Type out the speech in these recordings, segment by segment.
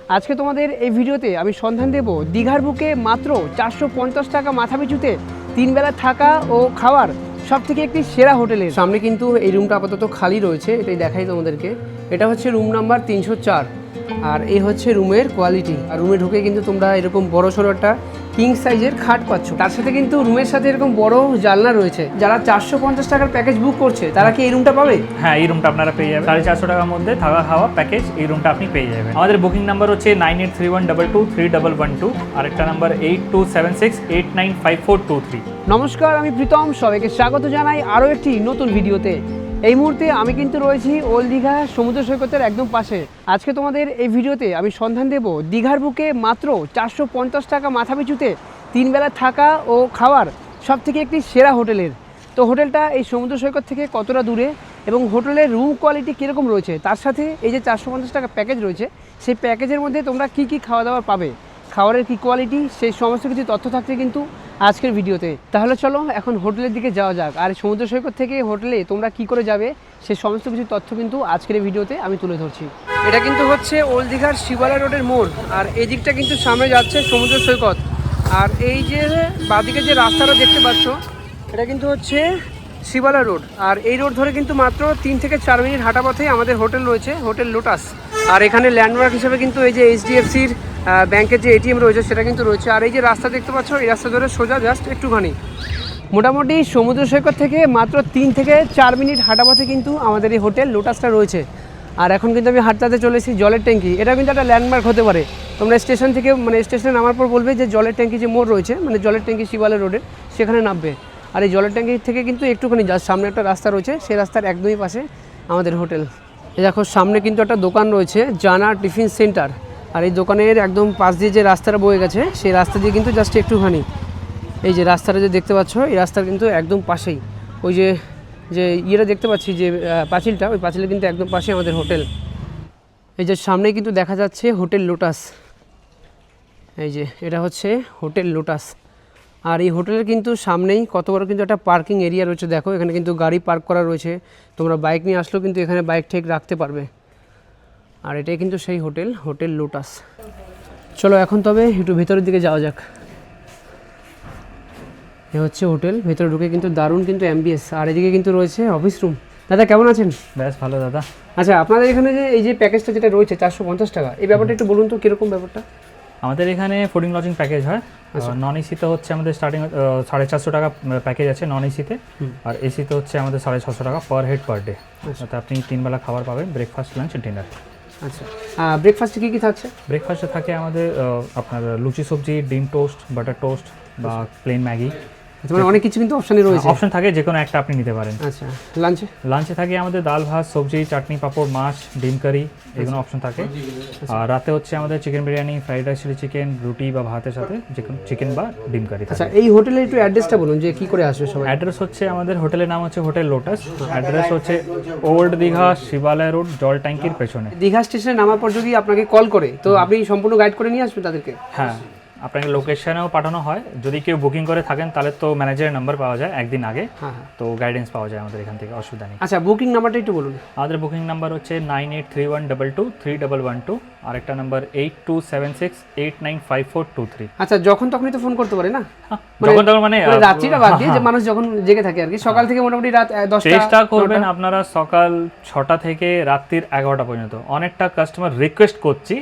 আজকে তোমাদের এই ভিডিওতে আমি সন্ধান দেব দীঘার বুকে মাত্র 450 টাকা মাথা পিছুতে 3 বেলা থাকা ও খাওয়ার সব থেকে একটি সেরা হোটেলের। সামনে কিন্তু এই রুমটা আপাতত খালি রয়েছে, এটাই দেখাই তোমাদেরকে। এটা হচ্ছে রুম নাম্বার 304 আর এই হচ্ছে রুমের কোয়ালিটি। আর রুমে ঢুকে কিন্তু তোমরা এরকম বড় সড়ো একটা কিং সাইজের খাট পাচ্ছ। তার সাথে কিন্তু রুমের সাথে এরকম বড় জানলা রয়েছে। যারা 450 টাকার প্যাকেজ বুক করছে তারা কি এই রুমটা পাবে? হ্যাঁ, এই রুমটা আপনারা পেয়ে যাবেন 450 টাকার মধ্যে থাকা খাওয়া প্যাকেজ। এই রুমটা আপনি পেয়ে যাবেন। আমাদের বুকিং নাম্বার হচ্ছে 9831223112, আরেকটা নাম্বার 8276895423। নমস্কার, আমি প্রীতম, সবাইকে স্বাগত জানাই আরও একটি নতুন ভিডিওতে। এই মুহূর্তে আমি কিন্তু রয়েছি ওল্ড দীঘা সমুদ্র সৈকতের একদম পাশে। আজকে তোমাদের এই ভিডিওতে আমি সন্ধান দেব দীঘার বুকে মাত্র 450 টাকা মাথা পিছুতে 3 বেলা থাকা ও খাওয়ার সব থেকে একটি সেরা হোটেলের। তো হোটেলটা এই সমুদ্র সৈকত থেকে কতটা দূরে এবং হোটেলের রুম কোয়ালিটি কীরকম রয়েছে, তার সাথে এই যে 450 টাকা প্যাকেজ রয়েছে সেই প্যাকেজের মধ্যে তোমরা কী কী খাওয়া দাওয়া পাবে, খাবারের কী কোয়ালিটি, সেই সমস্ত কিছু তথ্য থাকছে কিন্তু আজকের ভিডিওতে। তাহলে চলো এখন হোটেলের দিকে যাওয়া যাক। আর সমুদ্র সৈকত থেকে হোটেলে তোমরা কি করে যাবে সেই সমস্ত কিছু তথ্য কিন্তু আজকের এই ভিডিওতে আমি তুলে ধরছি। এটা কিন্তু হচ্ছে ওল্ড দীঘার শিবালয় রোডের মোড়, আর এই দিকটা কিন্তু সামনে যাচ্ছে সমুদ্র সৈকত। আর এই যে বাঁদিকে যে রাস্তাটা দেখতে পাচ্ছ এটা কিন্তু হচ্ছে শিবালয় রোড। আর এই রোড ধরে কিন্তু মাত্র 3 থেকে 4 মিনিট হাঁটা পথেই আমাদের হোটেল রয়েছে, হোটেল লোটাস। আর এখানে ল্যান্ডমার্ক হিসেবে কিন্তু এই যে এইচডিএফসির ব্যাংকের যে এটিএম রয়েছে সেটা কিন্তু রয়েছে। আর এই যে রাস্তা দেখতে পাচ্ছ এই রাস্তা ধরে সোজা জাস্ট একটুখানি, মোটামুটি সমুদ্র সৈকত থেকে মাত্র 3 থেকে 4 মিনিট হাঁটা পথে কিন্তু আমাদের এই হোটেল লোটাসটা রয়েছে। আর এখন কিন্তু আমি হাঁটতে চলে এসেছি জলের ট্যাঙ্কি। এটা কিন্তু একটা ল্যান্ডমার্ক হতে পারে। তোমরা স্টেশন থেকে স্টেশনে নামার পর বলবে যে জলের ট্যাঙ্কি যে মোড় রয়েছে, জলের ট্যাঙ্কি শিবালয় রোডের, সেখানে নামবে। আর এই জলের ট্যাঙ্কি থেকে কিন্তু একটুখানি জাস্ট সামনে একটা রাস্তা রয়েছে, সেই রাস্তার একদমই পাশে আমাদের হোটেল। এই দেখো সামনে কিন্তু একটা দোকান রয়েছে, জানা টিফিন সেন্টার। আর এই দোকানের একদম পাশ দিয়ে যে রাস্তাটা বয়ে গেছে সেই রাস্তা দিয়ে কিন্তু জাস্ট একটুখানি এই যে রাস্তাটা যে দেখতে পাচ্ছ এই রাস্তার কিন্তু একদম পাশেই ওই যে ইয়েটা দেখতে পাচ্ছি যে পাঁচিলটা, ওই পাঁচিলের কিন্তু একদম পাশে আমাদের হোটেল। এই যে সামনে কিন্তু দেখা যাচ্ছে হোটেল লোটাস। এই যে এটা হচ্ছে হোটেল লোটাস। আর এই হোটেলের কিন্তু সামনেই কত বড় কিন্তু একটা পার্কিং এরিয়া রয়েছে। দেখো এখানে কিন্তু গাড়ি পার্ক করা রয়েছে, তোমরা বাইক নিয়ে আসলেও কিন্তু এখানে বাইক ঠিক রাখতে পারবে। আর এটাই কিন্তু সেই হোটেল, হোটেল লোটাস। চলো এখন তবে একটু ভেতরের দিকে যাওয়া যাক। এ হচ্ছে হোটেল, ভেতরে ঢুকে কিন্তু দারুণ কিন্তু অ্যাম্বিয়েন্স। আর এদিকে কিন্তু রয়েছে অফিস রুম। দাদা কেমন আছেন? বেশ ভালো দাদা। আচ্ছা, আপনাদের এখানে যে এই যে প্যাকেজটা যেটা রয়েছে 450 টাকা, এই ব্যাপারটা একটু বলুন তো কীরকম ব্যাপারটা? আমাদের এখানে ফুডিং লজিং প্যাকেজ হয়। নন এসিতে হচ্ছে আমাদের স্টার্টিং 450 টাকা প্যাকেজ আছে নন এসিতে, আর এসিতে হচ্ছে আমাদের 650 টাকা পার হেড পার ডে। তাতে আপনি 3 বেলা খাবার পাবেন, ব্রেকফাস্ট, লাঞ্চ, ডিনার। আচ্ছা, ব্রেকফাস্টে কী কী থাকছে? ব্রেকফাস্টে থাকে আমাদের আপনার লুচি সবজি, ডিম টোস্ট, বাটার টোস্ট বা প্লেন ম্যাগি। অনেক কিছু কিন্তু অপশানই রয়েছে, অপশন থাকে, যে কোনো একটা আপনি নিতে পারেন। আচ্ছা, লাঞ্চে থাকে আমাদের ডাল ভাত, সবজি, চাটনি, পাঁপড়, মাছ, ডিম কারি, এগুলো অপশন থাকে। আর রাতে হচ্ছে আমাদের chicken biryani, fried rice, chilli chicken, রুটি বা ভাতের সাথে চিকেন বা ডিম কারি। আচ্ছা, এই হোটেলের একটু অ্যাড্রেসটা বলুন যে কী করে আসবে সবাই। অ্যাড্রেস হচ্ছে আমাদের হোটেলের নাম হচ্ছে হোটেল লোটাস। অ্যাড্রেস হচ্ছে ওল্ড দীঘা শিবালয় রোড, জল ট্যাঙ্কির পেছনে। দীঘা স্টেশনে নামার পর যদি আপনাকে কল করে তো আপনি সম্পূর্ণ গাইড করে নিয়ে আসবেন তাদেরকে? হ্যাঁ, আপনাকে লোকেশনেও পাঠানো হয়। যদি কেউ বুকিং করে থাকেন তাহলে তো ম্যানেজারের নাম্বার পাওয়া যায় একদিন আগে, তো গাইডেন্স পাওয়া যায় আমাদের এখান থেকে, অসুবিধা নেই। আচ্ছা, বুকিং নাম্বারটা একটু বলুন। আমাদের বুকিং নাম্বার হচ্ছে 9831223112, আরেকটা নাম্বার 8276895423। আচ্ছা, যখন তখনই তো ফোন করতে পারে না? যখন তখন রাত্রিটা বাদ দিয়ে যে মানুষ যখন জেগে থাকে আর কি, সকাল থেকে মোটামুটি রাত 10টা। চেষ্টা করবেন আপনারা সকাল 6টা থেকে রাত্রির 11টা পর্যন্ত। অনেকটা কাস্টমার রিকোয়েস্ট করছি,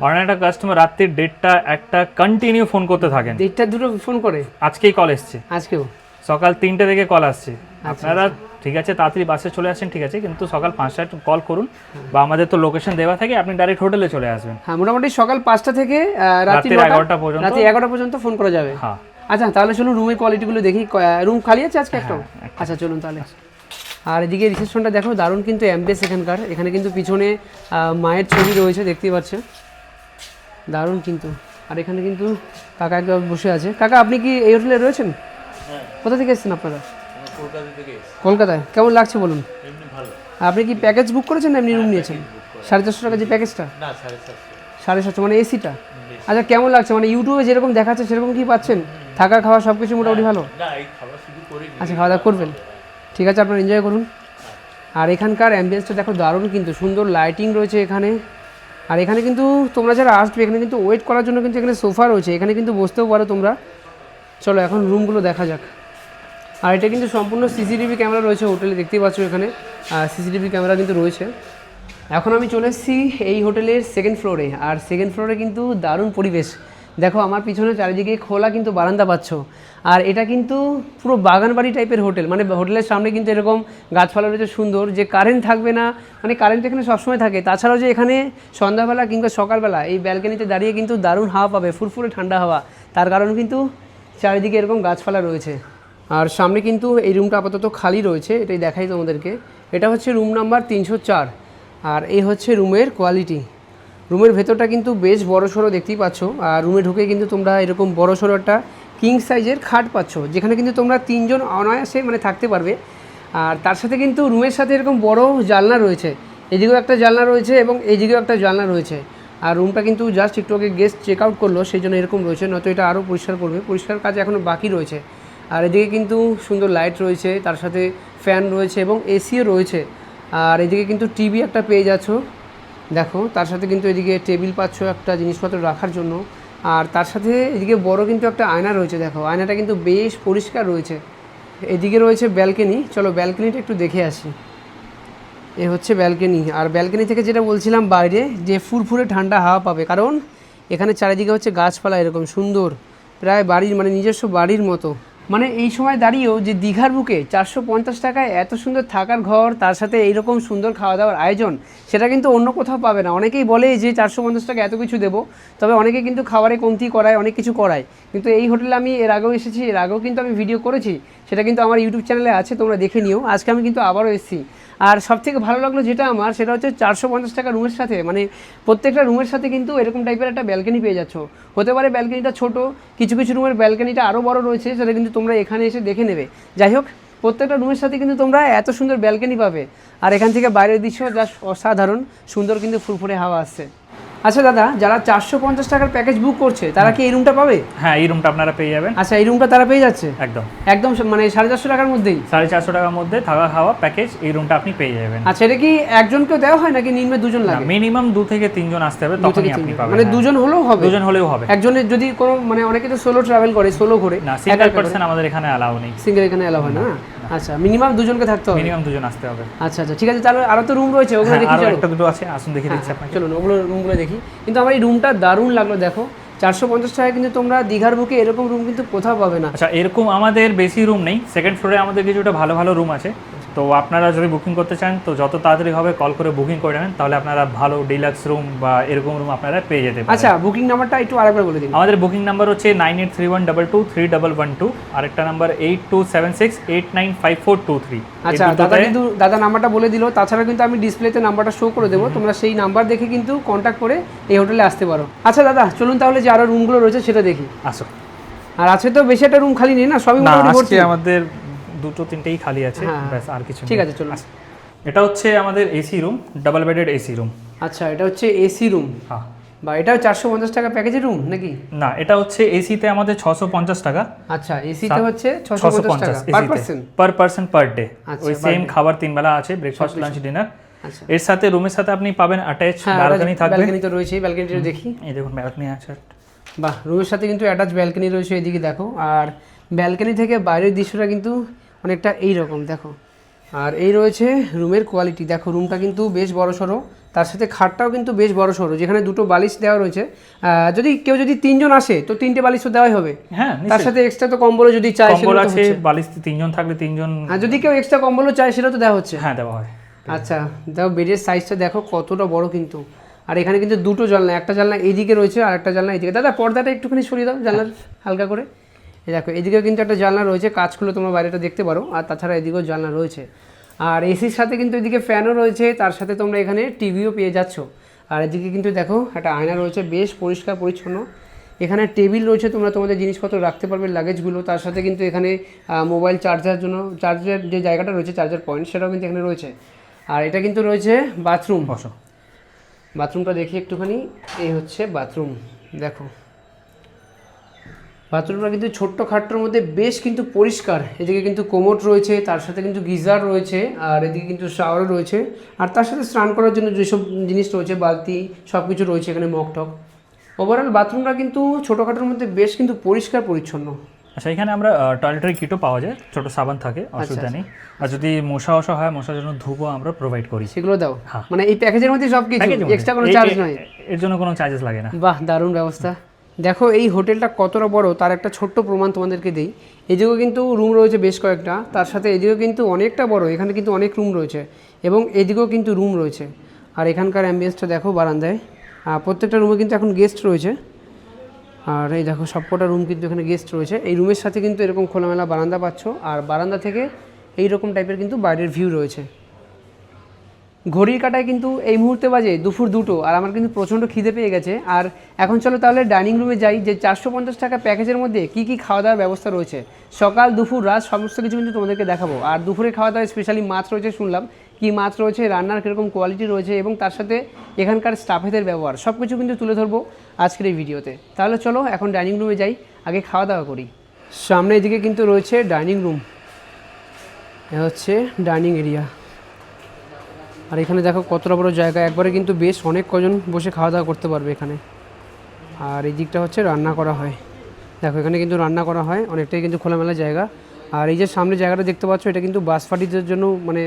অনেকটা কাস্টমার রাত্রির 1:30 1টা কন্টিনিউ ফোন করতে থাকেন। 1:30 2টো ফোন করে? আজকেই কল এসছে, আজকেও সকাল 3টে থেকে কল আসছে। আপনারা ঠিক আছে তাড়াতাড়ি বাসে চলে আসেন, ঠিক আছে, কিন্তু সকাল 5টায় কল করুন, বা আমাদের তো লোকেশন দেওয়া থাকে, আপনি ডাইরেক্ট হোটেলে চলে আসবেন। হ্যাঁ, মোটামুটি সকাল 5টা থেকে রাত্রি 11টা পর্যন্ত, রাত 11টা পর্যন্ত ফোন করা যাবে। হ্যাঁ। আচ্ছা, তাহলে চলুন রুমের কোয়ালিটিগুলো দেখি। রুম খালি আছে আজকে একটা? আচ্ছা চলুন তাহলে। আর এদিকে রিসেপশনটা দেখো, দারুণ কিন্তু অ্যাম্বিয়েন্স এখানকার। এখানে কিন্তু পিছনে মায়ের ছবি রয়েছে, দেখতেই পাচ্ছেন, দারুণ কিন্তু। আর এখানে কিন্তু কাকা একদম বসে আছে। কাকা, আপনি কি এই হোটেলে রয়েছেন? কোথা থেকে এসেছেন আপনারা? কলকাতায়। কেমন লাগছে বলুন? আপনি কি প্যাকেজ বুক করেছেন না এমনি রুম নিয়েছেন? 450 টাকা যে প্যাকেজটা? 750 এসিটা। আচ্ছা, কেমন লাগছে? ইউটিউবে যেরকম দেখাচ্ছে সেরকম কি পাচ্ছেন? থাকা খাওয়া সব কিছু মোটামুটি ভালো? আচ্ছা, খাওয়া দাওয়া করবেন, ঠিক আছে, আপনারা এনজয় করুন। আর এখানকার অ্যাম্বিয়েন্সটা দেখো, দারুণ কিন্তু, সুন্দর লাইটিং রয়েছে এখানে। আর এখানে কিন্তু তোমরা যারা আসবে এখানে কিন্তু ওয়েট করার জন্য কিন্তু এখানে সোফা রয়েছে, এখানে কিন্তু বসতেও পারো তোমরা। চলো এখন রুমগুলো দেখা যাক। আর এটা কিন্তু সম্পূর্ণ সিসিটিভি ক্যামেরা রয়েছে হোটেলে, দেখতেই পাচ্ছ এখানে সিসিটিভি ক্যামেরা কিন্তু রয়েছে। এখন আমি চলে এসেছি এই হোটেলের সেকেন্ড ফ্লোরে, আর সেকেন্ড ফ্লোরে কিন্তু দারুণ পরিবেশ। দেখো আমার পিছনে চারিদিকে খোলা কিন্তু বারান্দা পাচ্ছ, আর এটা কিন্তু পুরো বাগান বাড়ি টাইপের হোটেল, মানে হোটেলের সামনে কিন্তু এরকম গাছপালা রয়েছে সুন্দর, যে কারেন্ট থাকবে না, মানে কারেন্ট এখানে সবসময় থাকে। তাছাড়াও যে এখানে সন্ধ্যাবেলা কিংবা সকালবেলা এই ব্যালকনিতে দাঁড়িয়ে কিন্তু দারুণ হাওয়া পাবে, ফুরফুরে ঠান্ডা হাওয়া, তার কারণ কিন্তু চারিদিকে এরকম গাছপালা রয়েছে। আর সামনে কিন্তু এই রুমটা আপাতত খালি রয়েছে, এটাই দেখাই তোমাদেরকে। এটা হচ্ছে রুম নাম্বার 304, আর এই হচ্ছে রুমের কোয়ালিটি। রুমের ভেতরটা কিন্তু বেশ বড়সড় দেখতেই পাচ্ছ, আর রুমে ঢুকে কিন্তু তোমরা এরকম বড়সড় একটা কিং সাইজের খাট পাচ্ছ, যেখানে কিন্তু তোমরা 3 জন অনায়াসে মানে থাকতে পারবে। আর তার সাথে কিন্তু রুমের সাথে এরকম বড় জানলা রয়েছে, এদিকেও একটা জানলা রয়েছে এবং এইদিকেও একটা জানলা রয়েছে। আর রুমটা কিন্তু জাস্ট একটু আগে গেস্ট চেক আউট করলো, সেই জন্য এরকম রয়েছে, নয়তো এটা আরও পরিষ্কার করবে, পরিষ্কার কাজ এখনও বাকি রয়েছে। আর এদিকে কিন্তু সুন্দর লাইট রয়েছে, তার সাথে ফ্যান রয়েছে এবং এসিও রয়েছে। আর এদিকে কিন্তু টিভি একটা পেয়ে যাচ্ছ দেখো, তার সাথে কিন্তু এদিকে টেবিল পাচ্ছ একটা জিনিসপত্র রাখার জন্য। আর তার সাথে এদিকে বড় কিন্তু একটা আয়না রয়েছে, দেখো আয়নাটা কিন্তু বেশ পরিষ্কার রয়েছে। এদিকে রয়েছে ব্যালকনি, চলো ব্যালকনিটা একটু দেখে আসি। এ হচ্ছে ব্যালকনি, আর ব্যালকনি থেকে যেটা বলছিলাম বাইরে যে ফুরফুরে ঠান্ডা হাওয়া পাবে, কারণ এখানে চারিদিকে হচ্ছে গাছপালা এরকম সুন্দর, প্রায় বাড়ির মানে নিজস্ব বাড়ির মতো। মানে এই সময় দাঁড়িয়েও যে দীঘার বুকে 450 টাকায় এত সুন্দর থাকার ঘর, তার সাথে এইরকম সুন্দর খাওয়া দাওয়ার আয়োজন, সেটা কিন্তু অন্য কোথাও পাবে না। অনেকেই বলে যে 450 টাকা এত কিছু দেবো, তবে অনেকে কিন্তু খাবারে কমতি করায়, অনেক কিছু করায়, কিন্তু এই হোটেলে আমি এর আগেও এসেছি, এর আগেও কিন্তু আমি ভিডিও করেছি, সেটা কিন্তু আমার ইউটিউব চ্যানেলে আছে, তোমরা দেখে নিও। আজকে আমি কিন্তু আবারও এসেছি। আর সবথেকে ভালো লাগলো যেটা আমার, সেটা হচ্ছে 450 টাকা রুমের সাথে, মানে প্রত্যেকটা রুমের সাথে কিন্তু এরকম টাইপের একটা ব্যালকনি পেয়ে যাচ্ছ। হতে পারে ব্যালকনিটা ছোট, কিছু কিছু রুমের ব্যালকনিটা আরও বড় রয়েছে, সেটা কিন্তু তোমরা এখানে এসে দেখে নেবে। যাই হোক, প্রত্যেকটা রুমের সাথে কিন্তু তোমরা এত সুন্দর ব্যালকনি পাবে, আর এখান থেকে বাইরের দৃশ্য যা অসাধারণ সুন্দর, কিন্তু ফুরফুরে হাওয়া আসছে। আচ্ছা দাদা, যারা 450 টাকার প্যাকেজ বুক করছে তারা কি এই রুমটা পাবে? হ্যাঁ, এই রুমটা আপনারা পেয়ে যাবেন। আচ্ছা, এই রুমটা তারা পেয়ে যাচ্ছে একদম একদম মানে 450 টাকার মধ্যেই? 450 টাকার মধ্যে থাকা খাওয়া প্যাকেজ, এই রুমটা আপনি পেয়ে যাবেন। আচ্ছা, এটা কি একজনকেও দেওয়া হয় নাকি নিম্নে দুজন লাগে? মিনিমাম 2 থেকে 3 জন আসতে হবে, তখনই আপনি পাবেন। মানে দুজন হলেও হবে? দুজন হলেও হবে। একজনের যদি কোনো মানে অনেকে তো সোলো ট্রাভেল করে, সোলো ঘুরে, না, সিঙ্গেল পারসন আমাদের এখানে অ্যালাউ নেই। সিঙ্গেল এখানে অ্যালাউ হয় না? আচ্ছা, মিনিমাম দুজনকে থাকতে হবে, মিনিমাম 2 জন আসতে হবে। আচ্ছা আচ্ছা, ঠিক আছে। তাহলে আরো তো রুম রয়েছে, ওগুলো দেখি। চলো, একটা দুটো আছে, আসুন দেখে দিচ্ছি আপনাকে। চলুন ওগুলো রুমগুলো দেখি। কিন্তু আমার এই রুমটা দারুণ লাগলো, দেখো 450 টাকায় কিন্তু তোমরা দীঘার বুকে এরকম রুম কিন্তু কোথাও পাবে না। আচ্ছা, এরকম আমাদের বেশি রুম নেই, সেকেন্ড ফ্লোরে আমাদের কিছুটা ভালো ভালো রুম আছে। তো আপনারা যদি বুকিং করতে চান তো যত তাড়াতাড়ি হবে কল করে বুকিং করে নেবেন, তাহলে আপনারা ভালো ডিলাক্স রুম বা এরকম রুম আপনারা পেয়ে যেতে পারেন। আচ্ছা, বুকিং নাম্বারটা একটু আরেকবার বলে দিন। আমাদের বুকিং নাম্বার হচ্ছে 9831223112, আরেকটা নাম্বার 8276895423। আচ্ছা, দাদা নাম্বারটা বলে দিল। তাছাড়া কিন্তু আমি ডিসপ্লেতে নাম্বারটা শো করে দেবো, তোমরা সেই নাম্বার দেখে কিন্তু কন্ট্যাক্ট করে এই হোটেলে আসতে পারো। আচ্ছা দাদা, চলুন তাহলে যে আরো রুমগুলো রয়েছে সেটা দেখি। আসো। আর আছে তো বেশি একটা রুম খালি নেই না, সবই মোটামুটি ভর্তি? আমাদের 2-3টেই খালি আছে, ব্যাস আর কিছু। ঠিক আছে, চলুন। এটা হচ্ছে আমাদের AC room, double bedded AC room. আচ্ছা, এটা হচ্ছে এসি রুম। হ্যাঁ, বা এটাও 450 টাকা প্যাকেজের রুম নাকি? না, এটা হচ্ছে এসিতে আমাদের 650 টাকা। আচ্ছা, এসিতে হচ্ছে 650 টাকা per person? Per person per day. আচ্ছা, ওই সেম খাবার 3 বেলা আছে, ব্রেকফাস্ট, লাঞ্চ, ডিনার। আচ্ছা, এর সাথে রুমের সাথে আপনি পাবেন অ্যাটাচ ব্যালকনি থাকবে। ব্যালকনি তো রয়েছেই, ব্যালকনিটা দেখি। এই দেখুন ব্যালকনি আছে। বাহ, রুমের সাথে কিন্তু অ্যাটাচ ব্যালকনি রয়েছে, এদিকে দেখো। আর ব্যালকনি থেকে বাইরের দৃশ্যটা কিন্তু অনেকটা এই রকম দেখো। আর এই রয়েছে রুমের কোয়ালিটি, দেখো রুমটা কিন্তু বেশ বড় সড়ো, তার সাথে খাটটাও কিন্তু বেশ বড় সড়ো, যেখানে 2টো বালিশ দেওয়া রয়েছে। যদি কেউ যদি 3 জন আসে তো 3টে বালিশ তো দেওয়াই হবে। হ্যাঁ, তার সাথে এক্সট্রা তো কম্বলও যদি চাই কম্বল আছে, বালিশ 3 জন থাকলে 3 জন। আর যদি কেউ এক্সট্রা কম্বলও চায় সেটা তো দেওয়া হচ্ছে? হ্যাঁ, দেওয়া হয়। আচ্ছা, দেখো বেডের সাইজটা দেখো কতটা বড় কিন্তু। আর এখানে কিন্তু 2টো জানলা, একটা জানলা এইদিকে রয়েছে আর একটা জানলা এইদিকে। দাদা, পর্দাটা একটুখানি সরিয়ে দাও জানলার হালকা করে। এই দেখো, এদিকেও কিন্তু একটা জানলা রয়েছে, কাজ খুলে তোমরা বাইরেটা দেখতে পারো। আর তাছাড়া এদিকেও জানলা রয়েছে। আর এসির সাথে কিন্তু এদিকে ফ্যানও রয়েছে, তার সাথে তোমরা এখানে টিভিও পেয়ে যাচ্ছ। আর এদিকে কিন্তু দেখো একটা আয়না রয়েছে, বেশ পরিষ্কার পরিচ্ছন্ন। এখানে টেবিল রয়েছে, তোমরা তোমাদের জিনিসপত্র রাখতে পারবে, লাগেজগুলো। তার সাথে কিন্তু এখানে মোবাইল চার্জার জন্য চার্জের যে জায়গাটা রয়েছে, চার্জার পয়েন্ট, সেটাও কিন্তু এখানে রয়েছে। আর এটা কিন্তু রয়েছে বাথরুম। বাথরুমটা দেখি একটুখানি। এই হচ্ছে বাথরুম, দেখো বাথরুমটা কিন্তু ছোট্ট খাট্টোর মধ্যে বেশ কিন্তু পরিষ্কার। এদিকে কিন্তু কোমোড রয়েছে, তার সাথে কিন্তু গিজার রয়েছে, আর এদিকে কিন্তু শাওয়ার রয়েছে, আর তার সাথে স্নান করার জন্য যেসব জিনিস রয়েছে বালতি সব কিছু রয়েছে এখানে, মগটক। ওভারঅল বাথরুমটা কিন্তু ছোটোখাটোর মধ্যে বেশ কিন্তু পরিষ্কার পরিচ্ছন্ন। আচ্ছা, এখানে আমরা টয়লেটারি কিটও পাওয়া যায়, ছোট সাবান থাকে, অসুবিধা নেই। আর যদি মশা হয়, মশার জন্য ধূপও আমরা প্রোভাইড করি। সেগুলো দাও? হ্যাঁ। মানে এই প্যাকেজের মধ্যে সব কিছু, এক্সট্রা কোনো চার্জ নয়? এর জন্য কোনো চার্জেস লাগে না। বাহ, দারুণ ব্যবস্থা। দেখো এই হোটেলটা কতটা বড় তার একটা ছোট্ট প্রমাণ তোমাদেরকে দেই। এদিকেও কিন্তু রুম রয়েছে বেশ কয়েকটা, তার সাথে এদিকেও কিন্তু অনেকটা বড়, এখানে কিন্তু অনেক রুম রয়েছে, এবং এদিকেও কিন্তু রুম রয়েছে। আর এখানকার অ্যাম্বিয়েন্সটা দেখো বারান্দায়, প্রত্যেকটা রুমে কিন্তু এখন গেস্ট রয়েছে। আর এই দেখো সবকটা রুম কিন্তু এখানে গেস্ট রয়েছে। এই রুমের সাথে কিন্তু এরকম খোলামেলা বারান্দা পাচ্ছ, আর বারান্দা থেকে এই রকম টাইপের কিন্তু বাইরের ভিউ রয়েছে। ঘড়ির কাটায় কিন্তু এই মুহূর্তে বাজে দুপুর 2টো, আর আমার কিন্তু প্রচণ্ড খিদে পেয়ে গেছে। আর এখন চলো তাহলে ডাইনিং রুমে যাই, যে 450 টাকা প্যাকেজের মধ্যে কী কী খাওয়া দাওয়ার ব্যবস্থা রয়েছে। সকাল দুপুর রাত সমস্ত কিছু কিন্তু তোমাদেরকে দেখাবো। আর দুপুরে খাওয়া দাওয়া স্পেশালি মাছ রয়েছে শুনলাম, কী মাছ রয়েছে, রান্নার কীরকম কোয়ালিটি রয়েছে, এবং তার সাথে এখানকার স্টাফেদের ব্যবহার সব কিছু কিন্তু তুলে ধরবো আজকের এই ভিডিওতে। তাহলে চলো এখন ডাইনিং রুমে যাই, আগে খাওয়া দাওয়া করি। সামনে এদিকে কিন্তু রয়েছে ডাইনিং রুম, এ হচ্ছে ডাইনিং এরিয়া। আর এখানে দেখো কতটা বড় জায়গা, একবারে কিন্তু বেশ অনেক কজন বসে খাওয়া দাওয়া করতে পারবে এখানে। আর এই দিকটা হচ্ছে রান্না করা হয়, দেখো এখানে কিন্তু রান্না করা হয়, অনেকটাই কিন্তু খোলামেলা জায়গা। আর এই যে সামনে জায়গাটা দেখতে পাচ্ছ, এটা কিন্তু বাস পার্টিদের জন্য, মানে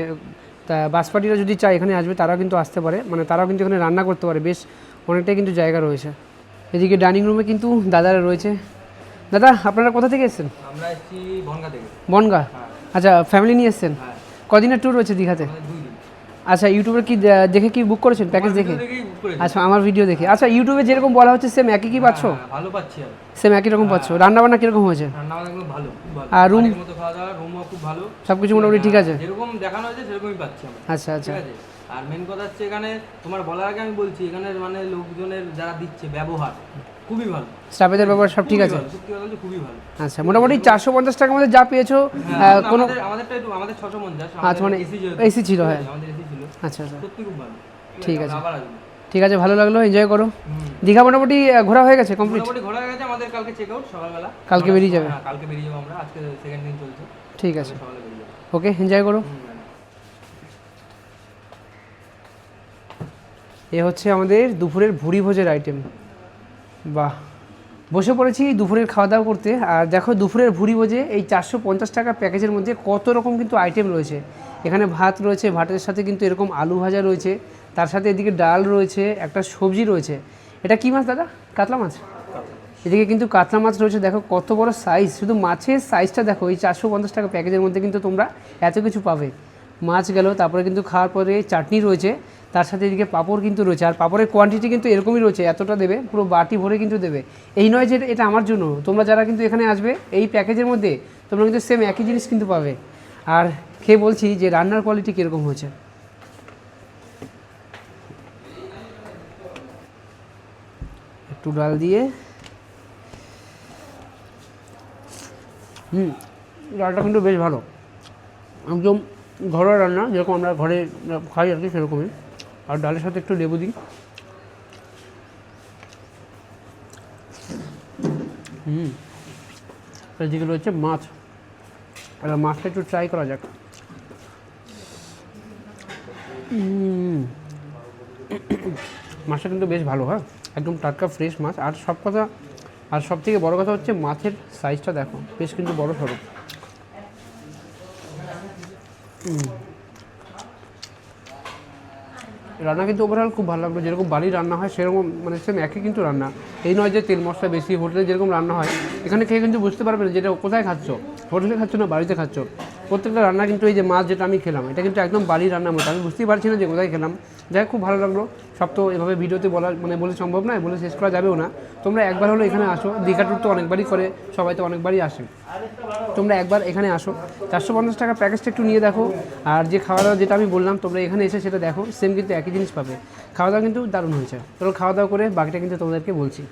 বাস পার্টিরা যদি চায় এখানে আসবে তারাও কিন্তু আসতে পারে, মানে তারাও কিন্তু এখানে রান্না করতে পারে, বেশ অনেকটাই কিন্তু জায়গা রয়েছে। এদিকে ডাইনিং রুমে কিন্তু দাদারা রয়েছে। দাদা, আপনারা কোথা থেকে এসেছেন? আমরা এসেছি বনগা থেকে। বনগা? আচ্ছা, ফ্যামিলি নিয়ে এসেছেন? কদিনের ট্যুর রয়েছে দীঘাতে? আচ্ছা, ইউটিউবে কি দেখে কি বুক করেছেন, প্যাকেজ দেখে? আচ্ছা, আমার ভিডিও দেখে। আচ্ছা, ইউটিউবে যেরকম বলা হচ্ছে সেম একই কি পাচ্ছ? ভালো পাচ্ছি, আর সেম একই রকম পাচ্ছ? রান্না বান্না কিরকম হয়েছে? রান্না বান্না খুব ভালো, খুব ভালো। আর রুম মতো খাওয়া দাওয়া, রুমও খুব ভালো, সবকিছু মোটামুটি ঠিক আছে? যেরকম দেখানো হয়েছে সেরকমই পাচ্ছি আমরা। আচ্ছা আচ্ছা, ঠিক আছে। আর মেন কথা হচ্ছে এখানে তোমার বলার আগে আমি বলছি, এখানে মানে লোকজনের যারা দিচ্ছে ব্যবহার খুবই ভালো, স্টাফেদের ব্যবহার সব ঠিক আছে? সত্যি কথা বলতে খুবই ভালো। আচ্ছা, মোটামুটি 450 টাকার মধ্যে যা পেয়েছো কোনো? আমাদেরটা একটু আমাদের 650। আচ্ছা, মানে এসি ছিল? হ্যাঁ, আমাদের এসি ছিল। আচ্ছা আচ্ছা, সত্যি খুব ভালো। ঠিক আছে, আবার আসবো। ঠিক আছে, ভালো লাগলো, এনজয় করো। দীঘা মোটামুটি ঘোরা হয়ে গেছে কমপ্লিট? মোটামুটি ঘোরা হয়ে গেছে আমাদের, কালকে চেক আউট সকালবেলা। কালকে বেরিয়ে যাবে? হ্যাঁ, কালকে বেরিয়ে যাবো আমরা, আজকে সেকেন্ড দিন চলছে। ঠিক আছে, সকালে বেরিয়ে যাবো। ওকে, এনজয় করো। এ হচ্ছে আমাদের দুপুরের ভুড়ি ভোজের আইটেম। বাহ, বসে পড়েছি দুপুরের খাওয়া দাওয়া করতে। আর দেখো দুপুরের ভুড়ি ভোজে এই 450 টাকা প্যাকেজের মধ্যে কত রকম কিন্তু আইটেম রয়েছে। এখানে ভাত রয়েছে, ভাতের সাথে কিন্তু এরকম আলু ভাজা রয়েছে, তার সাথে এদিকে ডাল রয়েছে, একটা সবজি রয়েছে। এটা কি মাছ দাদা? কাতলা মাছ? এদিকে কিন্তু কাতলা মাছ রয়েছে, দেখো কত বড় সাইজ। শুধু মাছের সাইজটা দেখো, এই 450 টাকা প্যাকেজের মধ্যে কিন্তু তোমরা এত কিছু পাবে। মাছ গেল, তারপরে কিন্তু খাওয়ার পরে চাটনি রয়েছে, তার সাথে এদিকে পাঁপড় কিন্তু রয়েছে। আর পাঁপড়ের কোয়ান্টিটি কিন্তু এরকমই রয়েছে, এতটা দেবে, পুরো বাটি ভরে কিন্তু দেবে। এই নয় যে এটা আমার জন্য, তোমরা যারা কিন্তু এখানে আসবে এই প্যাকেজের মধ্যে তোমরা কিন্তু সেম একই জিনিস কিন্তু পাবে। আর খেয়ে বলছি যে রান্নার কোয়ালিটি কীরকম হয়েছে। একটু ডাল দিয়ে, ডালটা কিন্তু বেশ ভালো, একদম ঘরোয়া রান্না, যেরকম আমরা ঘরে খাই আর কি সেরকমই। আর ডালের সাথে একটু লেবু দিই। এদিকে রয়েছে মাছ, এবার মাছটা একটু ট্রাই করা যাক। মাছটা কিন্তু বেশ ভালো, হ্যাঁ, একদম টাটকা ফ্রেশ মাছ। আর সব থেকে বড়ো কথা হচ্ছে মাছের সাইজটা দেখো, বেশ কিন্তু বড় সড়ো। রান্না কিন্তু ওভারঅল খুব ভালো লাগলো, যেরকম বাড়ির রান্না হয় সেরকম, মানে সেম একই কিন্তু রান্না। এই নয় যে তেল মশলা বেশি, হোটেলে যেরকম রান্না হয় এখানে খেয়ে কিন্তু বুঝতে পারবে না যেটা কোথায় খাচ্ছ, হোটেলে খাচ্ছ না বাড়িতে খাচ্ছ। প্রত্যেকটা রান্না কিন্তু, এই যে মাছ যেটা আমি খেলাম এটা কিন্তু একদম বাড়ির রান্নার মতো, আমি বুঝতেই পারছি না যে কোথায় খেলাম। যাই খুব ভালো লাগলো। সব তো এভাবে ভিডিওতে বলে সম্ভব নয়, বলে শেষ করা যাবেও না। তোমরা একবার হলো এখানে আসো, দীঘা ট্যুর তো অনেকবারই করে, সবাই তো অনেকবারই আসে, তোমরা একবার এখানে আসো। 450 টাকা প্যাকেজটা একটু নিয়ে দেখো। আর যে খাওয়া দাওয়া যেটা আমি বললাম তোমরা এখানে এসে সেটা দেখো, সেম কিন্তু একই জিনিস পাবে। খাওয়া দাওয়া কিন্তু দারুণ হয়েছে। চলো খাওয়া দাওয়া করে বাকিটা কিন্তু তোমাদেরকে বলছি।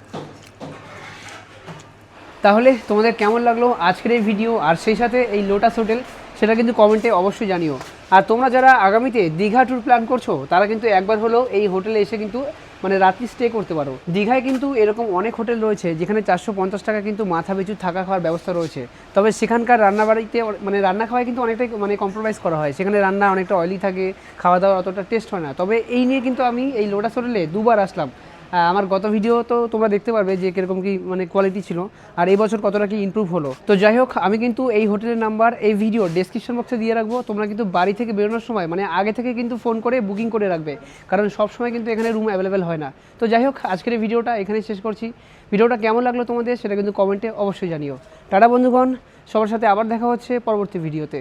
তাহলে তোমাদের কেমন লাগলো আজকের এই ভিডিও, আর সেই সাথে এই লোটাস হোটেল, সেটা কিন্তু কমেন্টে অবশ্যই জানিও। আর তোমরা যারা আগামীতে দীঘা ট্যুর প্ল্যান করছো তারা কিন্তু একবার হলেও এই হোটেলে এসে কিন্তু মানে রাত্রি স্টে করতে পারো। দীঘায় কিন্তু এরকম অনেক হোটেল রয়েছে যেখানে 450 টাকা কিন্তু মাথা পিছু থাকা খাওয়ার ব্যবস্থা রয়েছে, তবে সেখানকার রান্নাবাড়িতে মানে রান্না খাওয়ায় কিন্তু অনেকটাই মানে কম্প্রোমাইজ করা হয়, সেখানে রান্না অনেকটা অয়েলি থাকে, খাওয়া দাওয়ার অতটা টেস্ট হয় না। তবে এই নিয়ে কিন্তু আমি এই লোটাস হোটেলে দুবার আসলাম। আমার গত ভিডিও তো তোমরা দেখতে পারবে যে কীরকম কি মানে কোয়ালিটি ছিল আর এই বছর কতটা কি ইমপ্রুভ হলো। তো যাই হোক, আমি কিন্তু এই হোটেলের নাম্বার এই ভিডিও ডেসক্রিপশন বক্সে দিয়ে রাখবো, তোমরা কিন্তু বাড়ি থেকে বেরোনোর সময় মানে আগে থেকে কিন্তু ফোন করে বুকিং করে রাখবে, কারণ সব সময় কিন্তু এখানে রুম অ্যাভেলেবেল হয় না। তো যাই হোক, আজকের এই ভিডিওটা এখানেই শেষ করছি। ভিডিওটা কেমন লাগলো তোমাদের সেটা কিন্তু কমেন্টে অবশ্যই জানিও। টাটা বন্ধুগণ, সবার সাথে আবার দেখা হচ্ছে পরবর্তী ভিডিওতে।